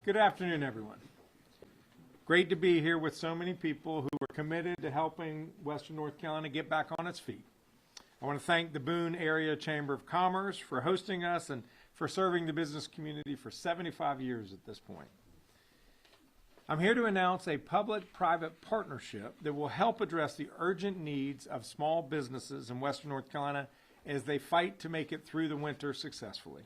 Good afternoon, everyone. Great to be here with so many people who are committed to helping Western North Carolina get back on its feet. I want to thank the Boone Area Chamber of Commerce for hosting us and for serving the business community for 75 years at this point. I'm here to announce a public-private partnership that will help address the urgent needs of small businesses in Western North Carolina as they fight to make it through the winter successfully.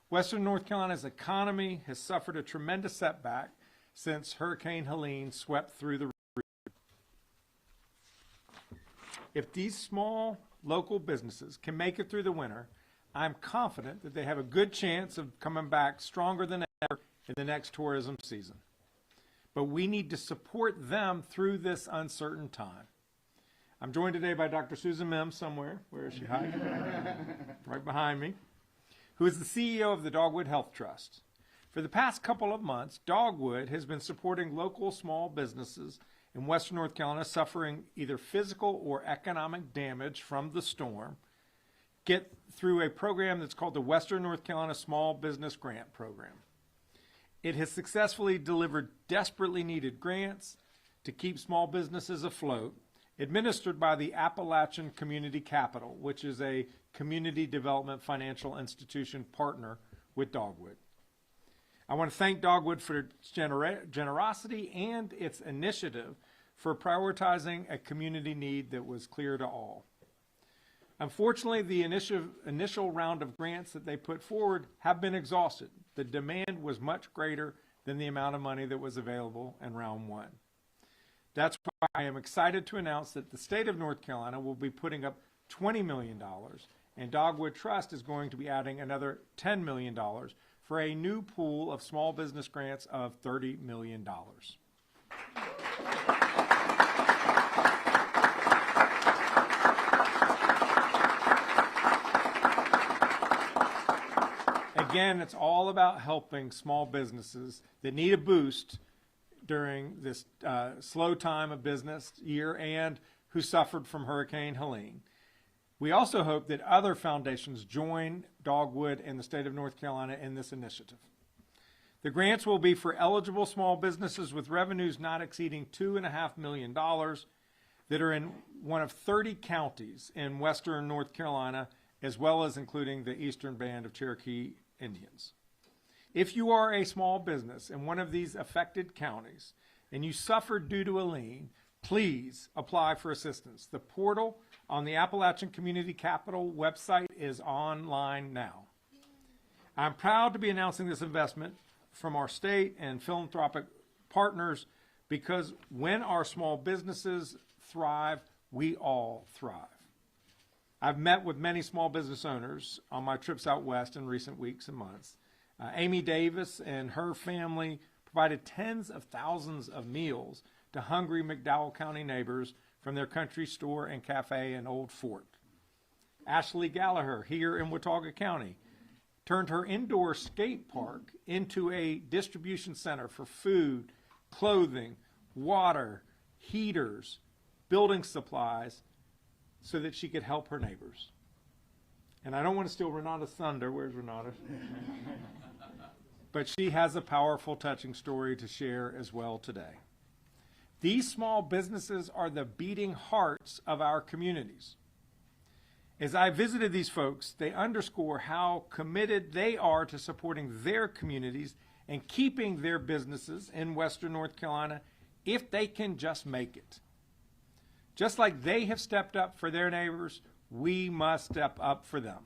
Western North Carolina's economy has suffered a tremendous setback since Hurricane Helene swept through the region. If these small local businesses can make it through the winter, I'm confident that they have a good chance of coming back stronger than ever in the next tourism season. But we need to support them through this uncertain time. I'm joined today by Dr. Susan Mims somewhere. Where is she hiding? Right behind me. Who is the CEO of the Dogwood Health Trust. For the past couple of months, Dogwood has been supporting local small businesses in Western North Carolina suffering either physical or economic damage from the storm, get through a program that's called the Western North Carolina Small Business Grant Program. It has successfully delivered desperately needed grants to keep small businesses afloat, administered by the Appalachian Community Capital, which is a community development financial institution partner with Dogwood. I want to thank Dogwood for its generosity and its initiative for prioritizing a community need that was clear to all. Unfortunately, the initial round of grants that they put forward have been exhausted. The demand was much greater than the amount of money that was available in round one. That's why I am excited to announce that the state of North Carolina will be putting up $20 million, and Dogwood Trust is going to be adding another $10 million for a new pool of small business grants of $30 million. Again, it's all about helping small businesses that need a boost during this slow time of business year and who suffered from Hurricane Helene. We also hope that other foundations join Dogwood and the state of North Carolina in this initiative. The grants will be for eligible small businesses with revenues not exceeding $2.5 million that are in one of 30 counties in Western North Carolina, as well as including the Eastern Band of Cherokee Indians. If you are a small business in one of these affected counties and you suffered due to a lien, please apply for assistance. The portal on the Appalachian Community Capital website is online now. I'm proud to be announcing this investment from our state and philanthropic partners because when our small businesses thrive, we all thrive. I've met with many small business owners on my trips out west in recent weeks and months. Amy Davis and her family provided tens of thousands of meals to hungry McDowell County neighbors from their country store and cafe in Old Fort. Ashley Gallagher here in Watauga County turned her indoor skate park into a distribution center for food, clothing, water, heaters, building supplies so that she could help her neighbors. And I don't want to steal Renata's thunder. Where's Renata? But she has a powerful, touching story to share as well today. These small businesses are the beating hearts of our communities. As I visited these folks, they underscore how committed they are to supporting their communities and keeping their businesses in Western North Carolina if they can just make it. Just like they have stepped up for their neighbors, we must step up for them.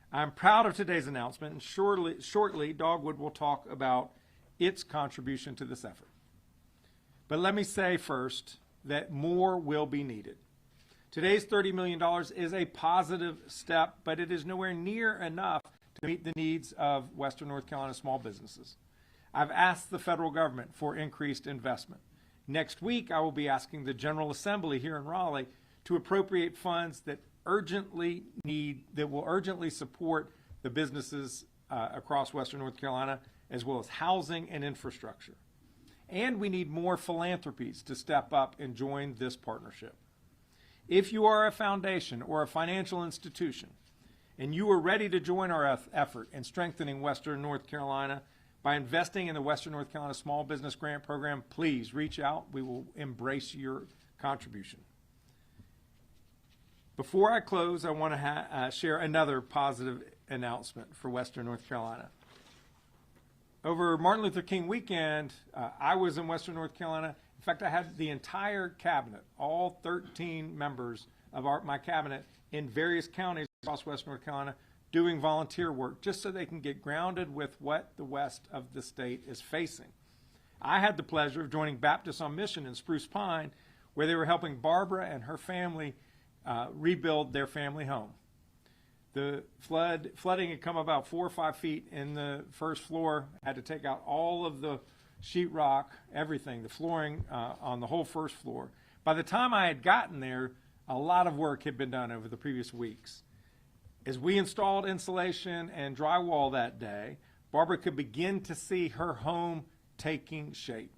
I'm proud of today's announcement, and shortly Dogwood will talk about its contribution to this effort. But let me say first that more will be needed. Today's $30 million is a positive step, but it is nowhere near enough to meet the needs of Western North Carolina small businesses. I've asked the federal government for increased investment. Next week, I will be asking the General Assembly here in Raleigh to appropriate funds that will urgently support the businesses across Western North Carolina, as well as housing and infrastructure. And we need more philanthropies to step up and join this partnership. If you are a foundation or a financial institution and you are ready to join our effort in strengthening Western North Carolina By investing in the Western North Carolina Small Business Grant Program, please reach out. We will embrace your contribution. Before I close, I want to share another positive announcement for Western North Carolina. Over Martin Luther King weekend, I was in Western North Carolina. In fact, I had the entire cabinet, all 13 members of my cabinet in various counties across Western North Carolina doing volunteer work just so they can get grounded with what the west of the state is facing. I had the pleasure of joining Baptists on Mission in Spruce Pine, where they were helping Barbara and her family rebuild their family home. The flooding had come about 4 or 5 feet in the first floor, had to take out all of the sheetrock, everything, the flooring on the whole first floor. By the time I had gotten there, a lot of work had been done over the previous weeks. As we installed insulation and drywall that day, Barbara could begin to see her home taking shape.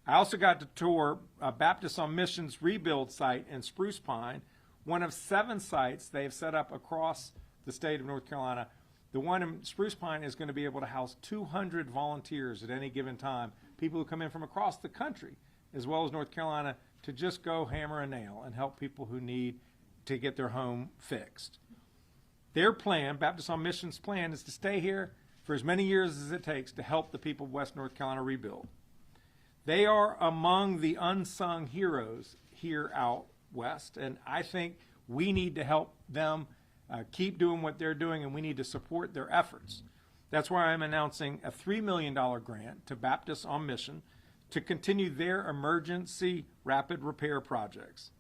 I also got to tour Baptist on Mission's rebuild site in Spruce Pine, one of 7 sites they have set up across the state of North Carolina. The one in Spruce Pine is going to be able to house 200 volunteers at any given time, people who come in from across the country, as well as North Carolina, to just go hammer a nail and help people who need to get their home fixed. Their plan, Baptist on Mission's plan, is to stay here for as many years as it takes to help the people of West North Carolina rebuild. They are among the unsung heroes here out west, and I think we need to help them keep doing what they're doing, and we need to support their efforts. That's why I'm announcing a $3 million grant to Baptist on Mission to continue their emergency rapid repair projects.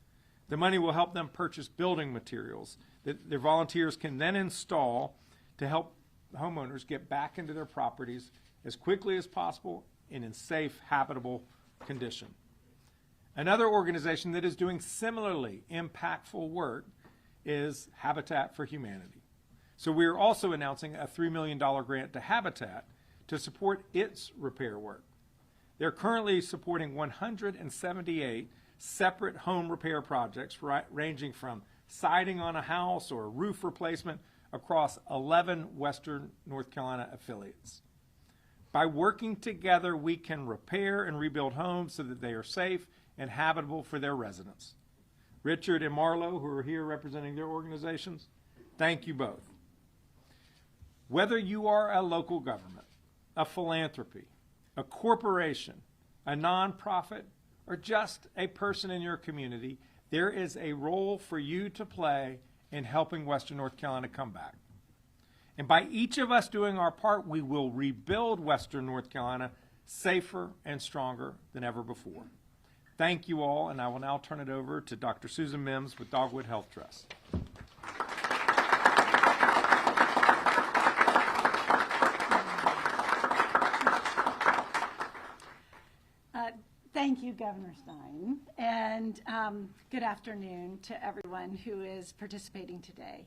The money will help them purchase building materials that their volunteers can then install to help homeowners get back into their properties as quickly as possible and in safe, habitable condition. Another organization that is doing similarly impactful work is Habitat for Humanity. So we are also announcing a $3 million grant to Habitat to support its repair work. They're currently supporting 178 separate home repair projects ranging from siding on a house or a roof replacement across 11 Western North Carolina affiliates. By working together, we can repair and rebuild homes so that they are safe and habitable for their residents. Richard and Marlo, who are here representing their organizations, thank you both. Whether you are a local government, a philanthropy, a corporation, a nonprofit, or just a person in your community, there is a role for you to play in helping Western North Carolina come back. And by each of us doing our part, we will rebuild Western North Carolina safer and stronger than ever before. Thank you all, and I will now turn it over to Dr. Susan Mims with Dogwood Health Trust. Thank you, Governor Stein, and good afternoon to everyone who is participating today.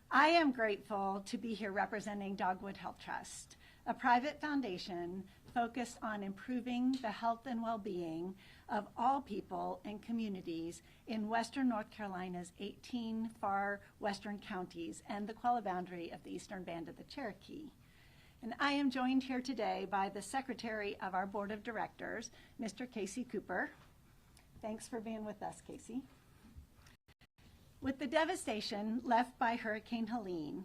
I am grateful to be here representing Dogwood Health Trust, a private foundation focused on improving the health and well-being of all people and communities in Western North Carolina's 18 far western counties and the Qualla boundary of the eastern band of the Cherokee. And I am joined here today by the Secretary of our Board of Directors, Mr. Casey Cooper. Thanks for being with us, Casey. With the devastation left by Hurricane Helene,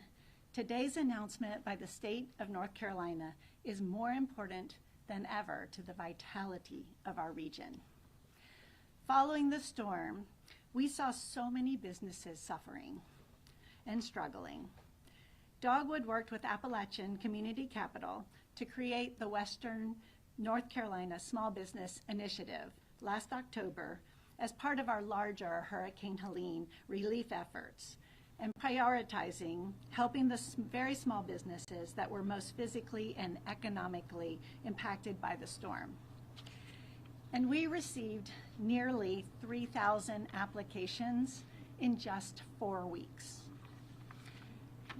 today's announcement by the state of North Carolina is more important than ever to the vitality of our region. Following the storm, we saw so many businesses suffering and struggling. Dogwood worked with Appalachian Community Capital to create the Western North Carolina Small Business Initiative last October as part of our larger Hurricane Helene relief efforts and prioritizing helping the very small businesses that were most physically and economically impacted by the storm. And we received nearly 3,000 applications in just 4 weeks.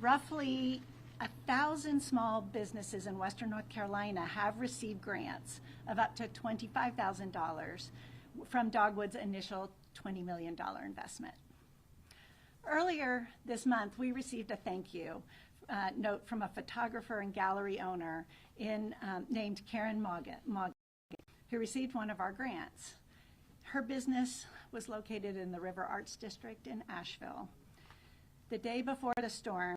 Roughly 1,000 small businesses in Western North Carolina have received grants of up to $25,000 from Dogwood's initial $20 million investment. Earlier this month, we received a thank you note from a photographer and gallery owner named Karen Mogget, who received one of our grants. Her business was located in the River Arts District in Asheville. The day before the storm,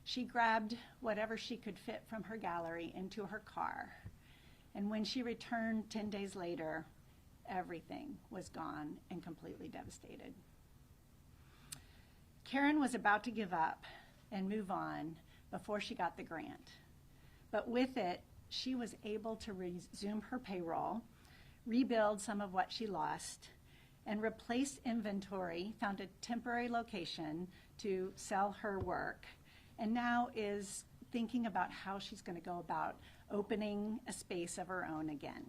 she grabbed whatever she could fit from her gallery into her car. And when she returned 10 days later, everything was gone and completely devastated. Karen was about to give up and move on before she got the grant. But with it, she was able to resume her payroll, rebuild some of what she lost, and replace inventory, found a temporary location to sell her work, and now is thinking about how she's going to go about opening a space of her own again.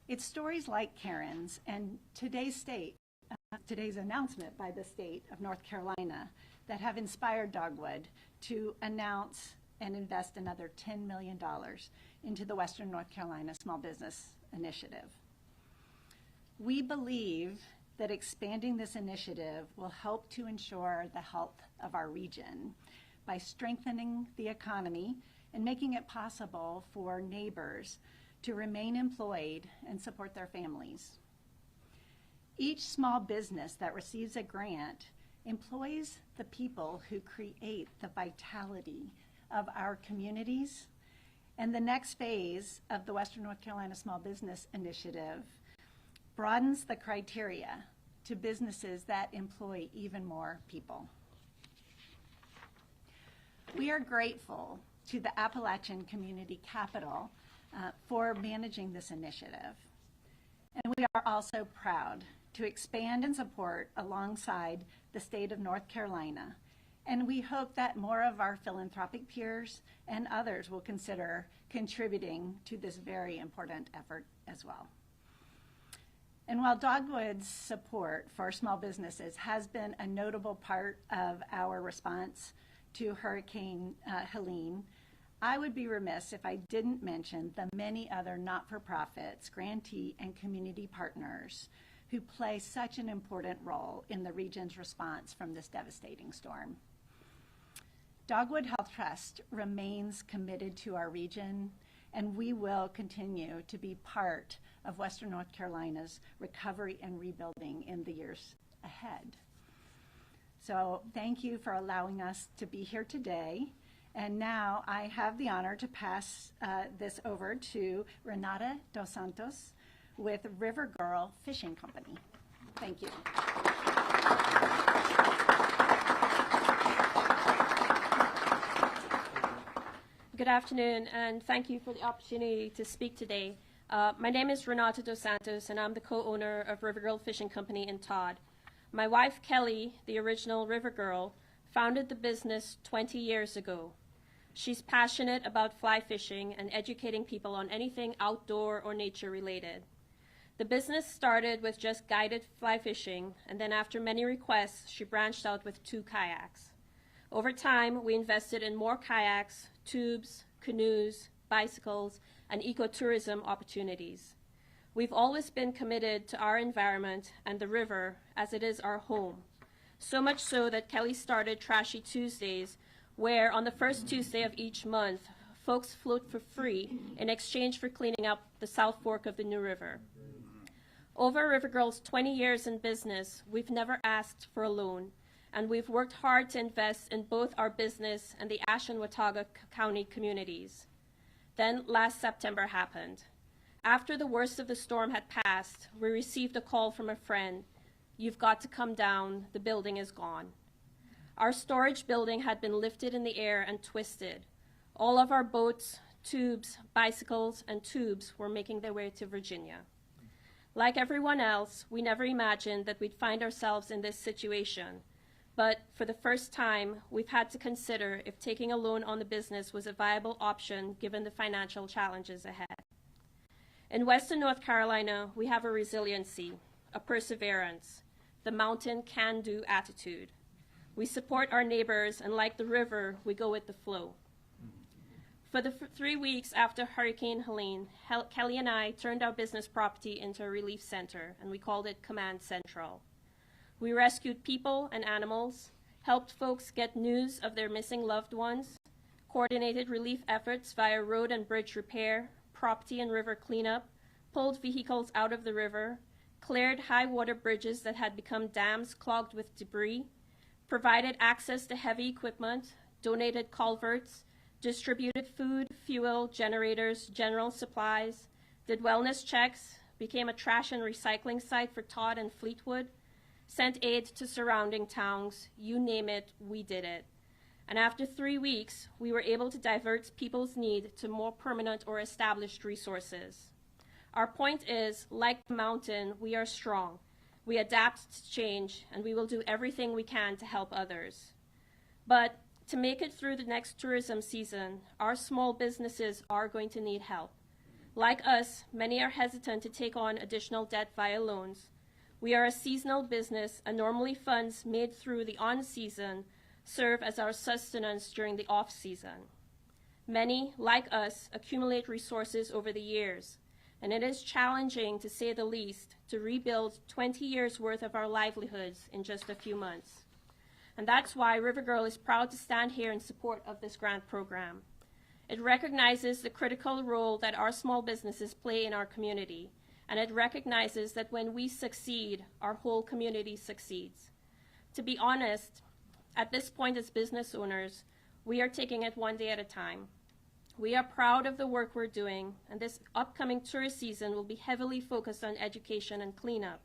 It's stories like Karen's and today's announcement by the state of North Carolina that have inspired Dogwood to announce and invest another $10 million into the Western North Carolina Small Business Initiative. We believe that expanding this initiative will help to ensure the health of our region by strengthening the economy and making it possible for neighbors to remain employed and support their families. Each small business that receives a grant employs the people who create the vitality of our communities. And the next phase of the Western North Carolina Small Business Initiative broadens the criteria to businesses that employ even more people. We are grateful to the Appalachian Community Capital for managing this initiative. And we are also proud to expand and support alongside the state of North Carolina. And we hope that more of our philanthropic peers and others will consider contributing to this very important effort as well. And while Dogwood's support for small businesses has been a notable part of our response to Hurricane Helene, I would be remiss if I didn't mention the many other not-for-profits, grantee, and community partners who play such an important role in the region's response from this devastating storm. Dogwood Health Trust remains committed to our region, and we will continue to be part of Western North Carolina's recovery and rebuilding in the years ahead. So thank you for allowing us to be here today. And now I have the honor to pass this over to Renata Dos Santos with River Girl Fishing Company. Thank you. Good afternoon, and thank you for the opportunity to speak today. My name is Renata Dos Santos, and I'm the co-owner of River Girl Fishing Company in Todd. My wife, Kelly, the original River Girl, founded the business 20 years ago. She's passionate about fly fishing and educating people on anything outdoor or nature related. The business started with just guided fly fishing, and then after many requests, she branched out with 2 kayaks. Over time, we invested in more kayaks, tubes, canoes, bicycles, and ecotourism opportunities. We've always been committed to our environment and the river as it is our home. So much so that Kelly started Trashy Tuesdays, where on the first Tuesday of each month, folks float for free in exchange for cleaning up the South Fork of the New River. Over River Girl's 20 years in business, we've never asked for a loan, and we've worked hard to invest in both our business and the Ashawn-Watauga County communities. Then last September happened. After the worst of the storm had passed, we received a call from a friend. "You've got to come down, the building is gone." Our storage building had been lifted in the air and twisted. All of our boats, tubes, bicycles, and tubes were making their way to Virginia. Like everyone else, we never imagined that we'd find ourselves in this situation. But for the first time, we've had to consider if taking a loan on the business was a viable option given the financial challenges ahead. In Western North Carolina, we have a resiliency, a perseverance, the mountain can-do attitude. We support our neighbors, and like the river, we go with the flow. For the 3 weeks after Hurricane Helene, Kelly and I turned our business property into a relief center, and we called it Command Central. We rescued people and animals, helped folks get news of their missing loved ones, coordinated relief efforts via road and bridge repair, property and river cleanup, pulled vehicles out of the river, cleared high water bridges that had become dams clogged with debris, provided access to heavy equipment, donated culverts, distributed food, fuel, generators, general supplies, did wellness checks, became a trash and recycling site for Todd and Fleetwood, sent aid to surrounding towns, you name it, we did it. And after 3 weeks, we were able to divert people's need to more permanent or established resources. Our point is, like the mountain, we are strong. We adapt to change, and we will do everything we can to help others. But to make it through the next tourism season, our small businesses are going to need help. Like us, many are hesitant to take on additional debt via loans. We are a seasonal business, and normally funds made through the on-season serve as our sustenance during the off-season. Many, like us, accumulate resources over the years, and it is challenging, to say the least, to rebuild 20 years' worth of our livelihoods in just a few months. And that's why Rivergirl is proud to stand here in support of this grant program. It recognizes the critical role that our small businesses play in our community, and it recognizes that when we succeed, our whole community succeeds. To be honest, at this point as business owners, we are taking it one day at a time. We are proud of the work we're doing, and this upcoming tourist season will be heavily focused on education and cleanup.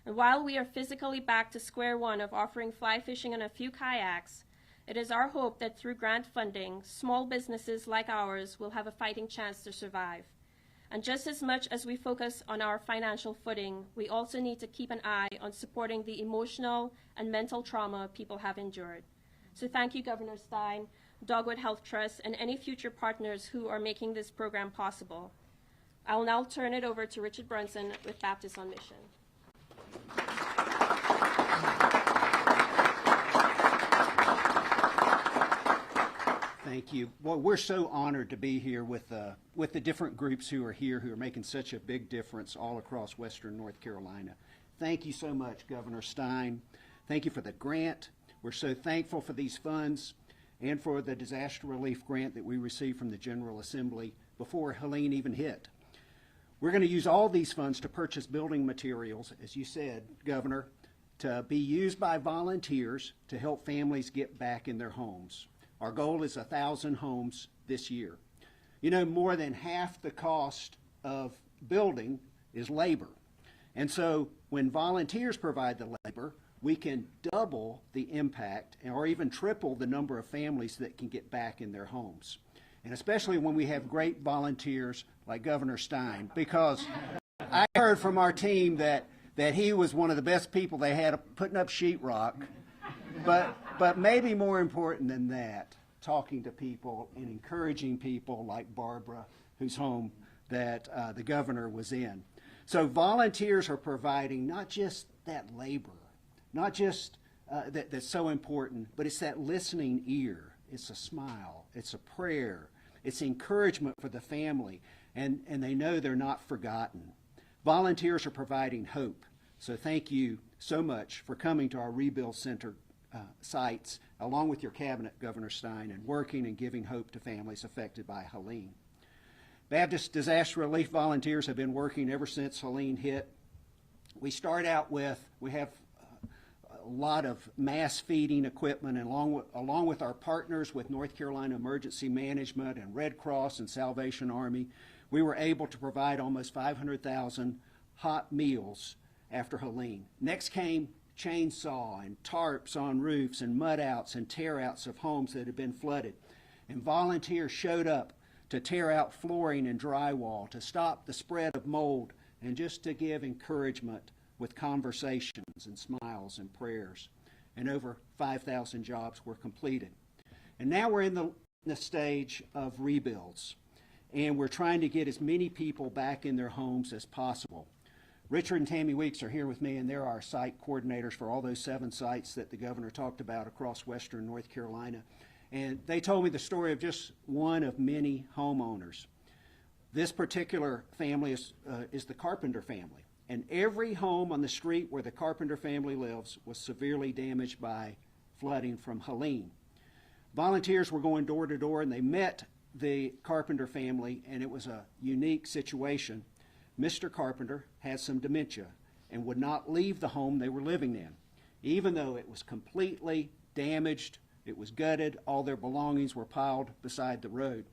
And while we are physically back to square one of offering fly fishing and a few kayaks, it is our hope that through grant funding, small businesses like ours will have a fighting chance to survive. And just as much as we focus on our financial footing, we also need to keep an eye on supporting the emotional and mental trauma people have endured. So thank you, Governor Stein, Dogwood Health Trust, and any future partners who are making this program possible. I will now turn it over to Richard Brunson with Baptist on Mission. Thank you. Well, we're so honored to be here with the different groups who are here, who are making such a big difference all across Western North Carolina. Thank you so much, Governor Stein. Thank you for the grant. We're so thankful for these funds and for the disaster relief grant that we received from the General Assembly before Helene even hit. We're going to use all these funds to purchase building materials, as you said, Governor, to be used by volunteers to help families get back in their homes. Our goal is 1,000 homes this year. You know, more than half the cost of building is labor. And so when volunteers provide the labor, we can double the impact or even triple the number of families that can get back in their homes. And especially when we have great volunteers like Governor Stein, because I heard from our team that he was one of the best people they had putting up sheetrock. But maybe more important than that, talking to people and encouraging people like Barbara, whose home that the governor was in. So volunteers are providing not just that labor, not just that's so important, but it's that listening ear. It's a smile. It's a prayer. It's encouragement for the family, and they know they're not forgotten. Volunteers are providing hope. So thank you so much for coming to our Rebuild Center sites, along with your cabinet, Governor Stein, and working and giving hope to families affected by Helene. Baptist Disaster Relief volunteers have been working ever since Helene hit. We start out with, we have a lot of mass feeding equipment, and along with our partners with North Carolina Emergency Management and Red Cross and Salvation Army, we were able to provide almost 500,000 hot meals after Helene. Next came chainsaw and tarps on roofs and mud outs and tear outs of homes that had been flooded. And volunteers showed up to tear out flooring and drywall, to stop the spread of mold, and just to give encouragement with conversations and smiles and prayers. And over 5,000 jobs were completed. And now we're in the stage of rebuilds, and we're trying to get as many people back in their homes as possible. Richard and Tammy Weeks are here with me, and they're our site coordinators for all those 7 sites that the governor talked about across Western North Carolina. And they told me the story of just one of many homeowners. This particular family is the Carpenter family. And every home on the street where the Carpenter family lives was severely damaged by flooding from Helene. Volunteers were going door to door, and they met the Carpenter family, and it was a unique situation. Mr. Carpenter had some dementia and would not leave the home they were living in. Even though it was completely damaged, it was gutted, all their belongings were piled beside the road.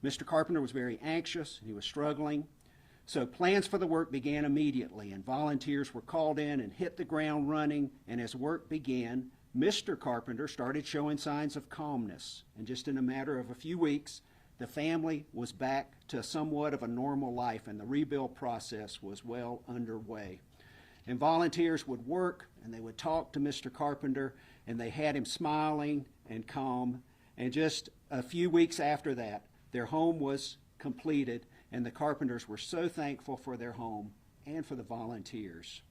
Mr. Carpenter was very anxious, he was struggling. So plans for the work began immediately, and volunteers were called in and hit the ground running, and as work began, Mr. Carpenter started showing signs of calmness, and just in a matter of a few weeks, the family was back to somewhat of a normal life, and the rebuild process was well underway. And volunteers would work, and they would talk to Mr. Carpenter, and they had him smiling and calm, and just a few weeks after that, their home was completed, and the Carpenters were so thankful for their home and for the volunteers.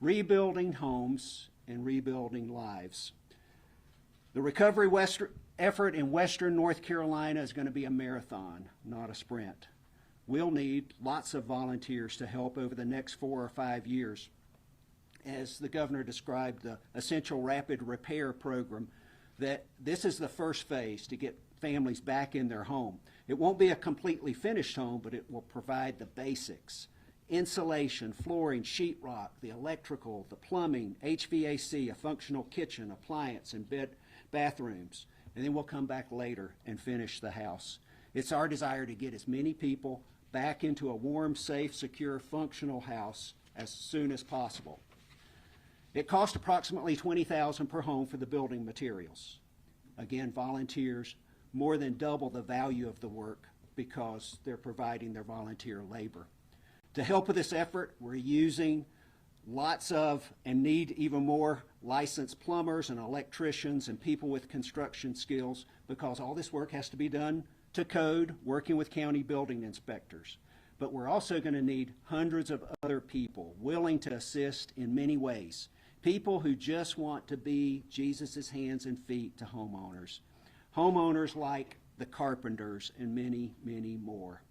Rebuilding homes and rebuilding lives. The recovery effort in Western North Carolina is going to be a marathon, not a sprint. We'll need lots of volunteers to help over the next 4 or 5 years. As the governor described the Essential Rapid Repair Program, that this is the first phase to get families back in their home. It won't be a completely finished home, but it will provide the basics. Insulation, flooring, sheetrock, the electrical, the plumbing, HVAC, a functional kitchen, appliance, and bathrooms. And then we'll come back later and finish the house. It's our desire to get as many people back into a warm, safe, secure, functional house as soon as possible. It costs approximately $20,000 per home for the building materials. Again, volunteers more than double the value of the work because they're providing their volunteer labor. To help with this effort, we're using lots of and need even more licensed plumbers and electricians and people with construction skills because all this work has to be done to code, working with county building inspectors. But we're also going to need hundreds of other people willing to assist in many ways. People who just want to be Jesus' hands and feet to homeowners. Homeowners like the Carpenters and many, many more.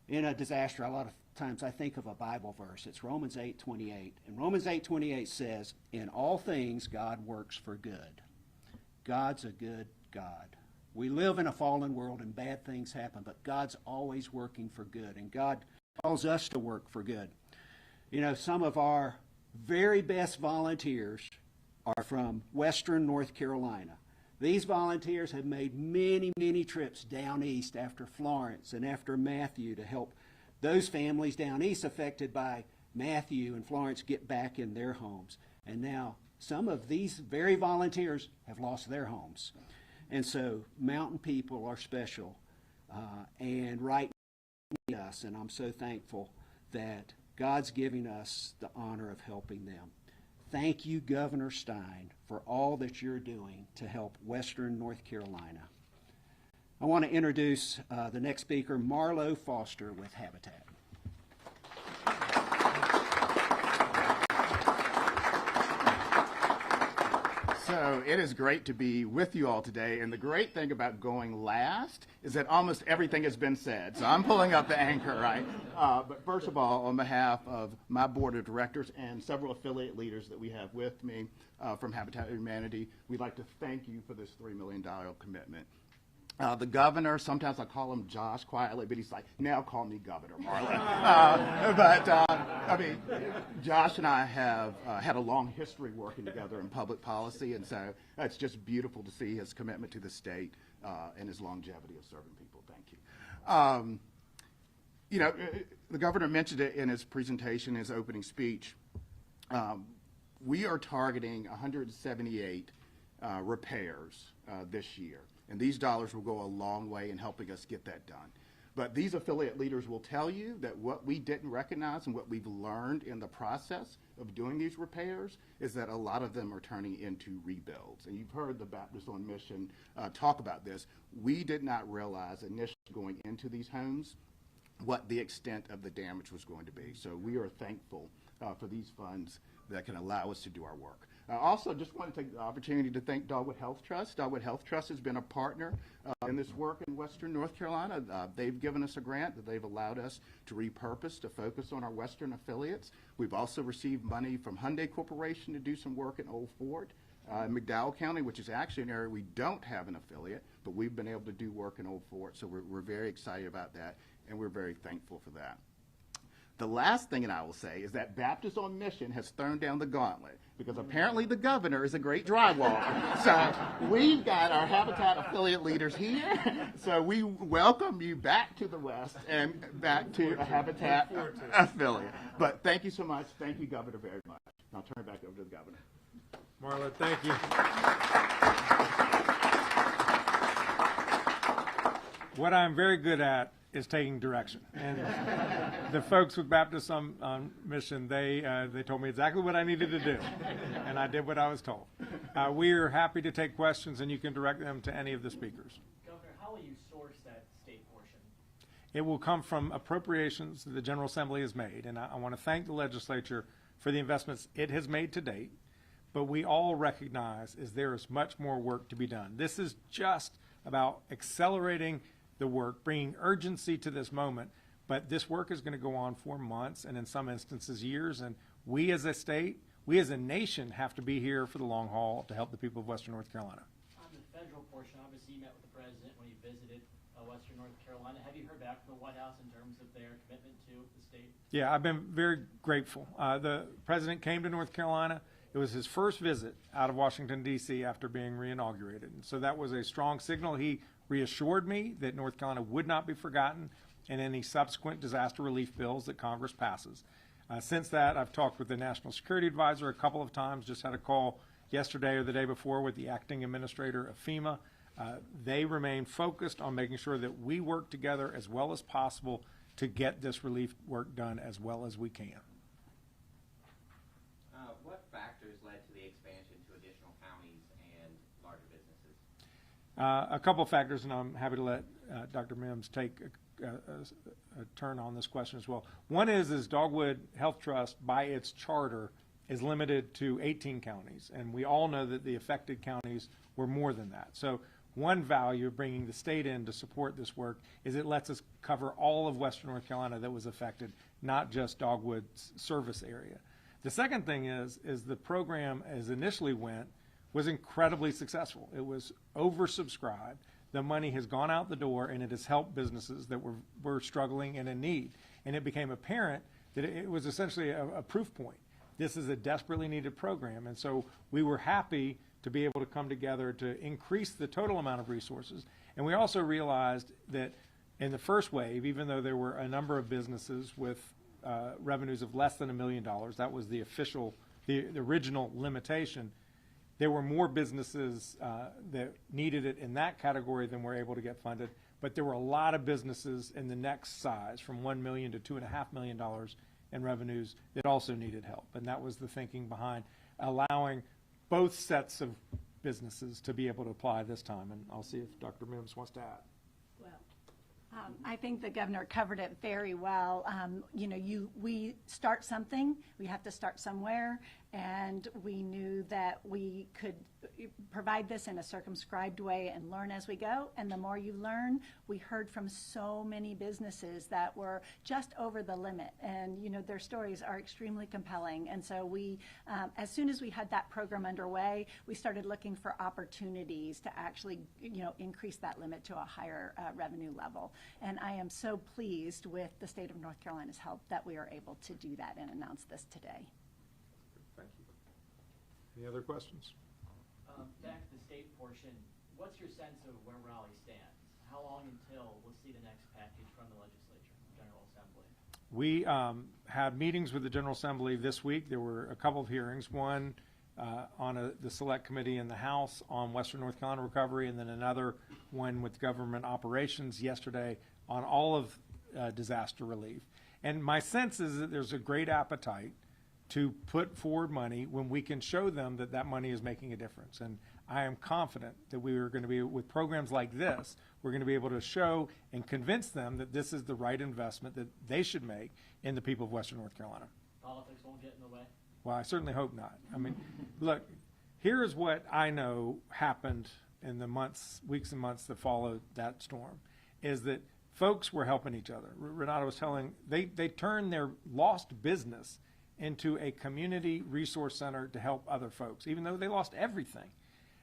In a disaster, a lot of times I think of a Bible verse. It's Romans 8:28. And Romans 8:28 says, "In all things God works for good." God's a good God. We live in a fallen world and bad things happen, but God's always working for good, and God calls us to work for good. You know, some of our very best volunteers are from Western North Carolina. These volunteers have made many, many trips down east after Florence and after Matthew to help those families down east affected by Matthew and Florence get back in their homes. And now some of these very volunteers have lost their homes. And so mountain people are special and right now us, and I'm so thankful that God's giving us the honor of helping them. Thank you, Governor Stein, for all that you're doing to help Western North Carolina. I want to introduce the next speaker, Marlo Foster with Habitat. So it is great to be with you all today, and the great thing about going last is that almost everything has been said. So I'm pulling up the anchor, right? But first of all, on behalf of my board of directors and several affiliate leaders that we have with me from Habitat for Humanity, we'd like to thank you for this $3 million commitment. The governor, sometimes I call him Josh quietly, but he's like, now call me Governor Marlon. I mean, Josh and I have had a long history working together in public policy, and so it's just beautiful to see his commitment to the state and his longevity of serving people. Thank you. You know, the governor mentioned it in his presentation, his opening speech. We are targeting 178 repairs this year. And these dollars will go a long way in helping us get that done. But these affiliate leaders will tell you that what we didn't recognize and what we've learned in the process of doing these repairs is that a lot of them are turning into rebuilds. And you've heard the Baptist on Mission talk about this. We did not realize initially going into these homes what the extent of the damage was going to be. So we are thankful for these funds that can allow us to do our work. I also just want to take the opportunity to thank Dogwood Health Trust. Dogwood Health Trust has been a partner in this work in Western North Carolina. They've given us a grant that they've allowed us to repurpose to focus on our Western affiliates. We've also received money from Hyundai Corporation to do some work in Old Fort. McDowell County, which is actually an area we don't have an affiliate, but we've been able to do work in Old Fort, so we're very excited about that, and we're very thankful for that. The last thing that I will say is that Baptist on Mission has thrown down the gauntlet because apparently the governor is a great drywaller. So we've got our Habitat affiliate leaders here. So we welcome you back to the West and back to a Habitat affiliate. But thank you so much. Thank you, Governor, very much. I'll turn it back over to the governor. Marla, thank you. What I'm very good at is taking direction. And the folks with Baptist on Mission, they told me exactly what I needed to do, and I did what I was told. We are happy to take questions, and you can direct them to any of the speakers. Governor, how will you source that state portion? It will come from appropriations that the General Assembly has made, and I want to thank the legislature for the investments it has made to date, but we all recognize is there is much more work to be done. This is just about accelerating the work, bringing urgency to this moment, but this work is going to go on for months and in some instances years, and we as a state, we as a nation have to be here for the long haul to help the people of Western North Carolina. On the federal portion, obviously you met with the president when he visited Western North Carolina. Have you heard back from the White House in terms of their commitment to the state? Yeah, I've been very grateful. The president came to North Carolina. It was his first visit out of Washington, D.C. after being re-inaugurated. And so that was a strong signal. He reassured me that North Carolina would not be forgotten in any subsequent disaster relief bills that Congress passes. Since that, I've talked with the National Security Advisor a couple of times, just had a call yesterday or the day before with the acting administrator of FEMA. They remain focused on making sure that we work together as well as possible to get this relief work done as well as we can. What factors led to the expansion to additional counties and larger businesses? A couple of factors, and I'm happy to let Dr. Mims take a turn on this question as well. One is Dogwood Health Trust, by its charter, is limited to 18 counties, and we all know that the affected counties were more than that. So one value of bringing the state in to support this work is it lets us cover all of Western North Carolina that was affected, not just Dogwood's service area. The second thing is the program, as initially went, was incredibly successful. It was oversubscribed. The money has gone out the door, and it has helped businesses that were struggling and in need. And it became apparent that it was essentially a proof point. This is a desperately needed program, and so we were happy to be able to come together to increase the total amount of resources. And we also realized that in the first wave, even though there were a number of businesses with revenues of less than $1 million, that was the original limitation, there were more businesses that needed it in that category than were able to get funded. But there were a lot of businesses in the next size, from $1 million to $2.5 million in revenues, that also needed help. And that was the thinking behind allowing both sets of businesses to be able to apply this time. And I'll see if Dr. Mims wants to add. Well, I think the governor covered it very well. We start something, we have to start somewhere, and we knew that we could provide this in a circumscribed way and learn as we go. And the more you learn, we heard from so many businesses that were just over the limit, and their stories are extremely compelling. And so we, as soon as we had that program underway, we started looking for opportunities to actually, increase that limit to a higher revenue level. And I am so pleased with the state of North Carolina's help that we are able to do that and announce this today. Thank you. Any other questions? Back to the state portion, what's your sense of where Raleigh stands? How long until we'll see the next package from the legislature, General Assembly? We had meetings with the General Assembly this week. There were a couple of hearings, one on the select committee in the House on Western North Carolina recovery, and then another one with government operations yesterday on all of disaster relief. And my sense is that there's a great appetite to put forward money when we can show them that that money is making a difference. And I am confident that we are going to be, with programs like this, we're going to be able to show and convince them that this is the right investment that they should make in the people of Western North Carolina. Politics won't get in the way? Well, I certainly hope not. I mean, look, here is what I know happened in the weeks and months that followed that storm, is that folks were helping each other. Renata was telling, they turned their lost business into a community resource center to help other folks, even though they lost everything.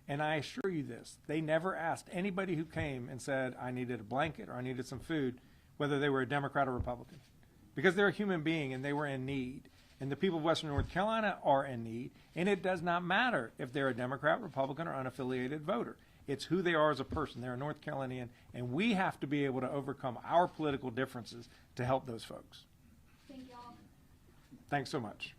And I assure you this, they never asked anybody who came and said, I needed a blanket or I needed some food, whether they were a Democrat or Republican, because they're a human being and they were in need. And the people of Western North Carolina are in need, and it does not matter if they're a Democrat, Republican, or unaffiliated voter. It's who they are as a person. They're a North Carolinian, and we have to be able to overcome our political differences to help those folks. Thank you all. Thanks so much.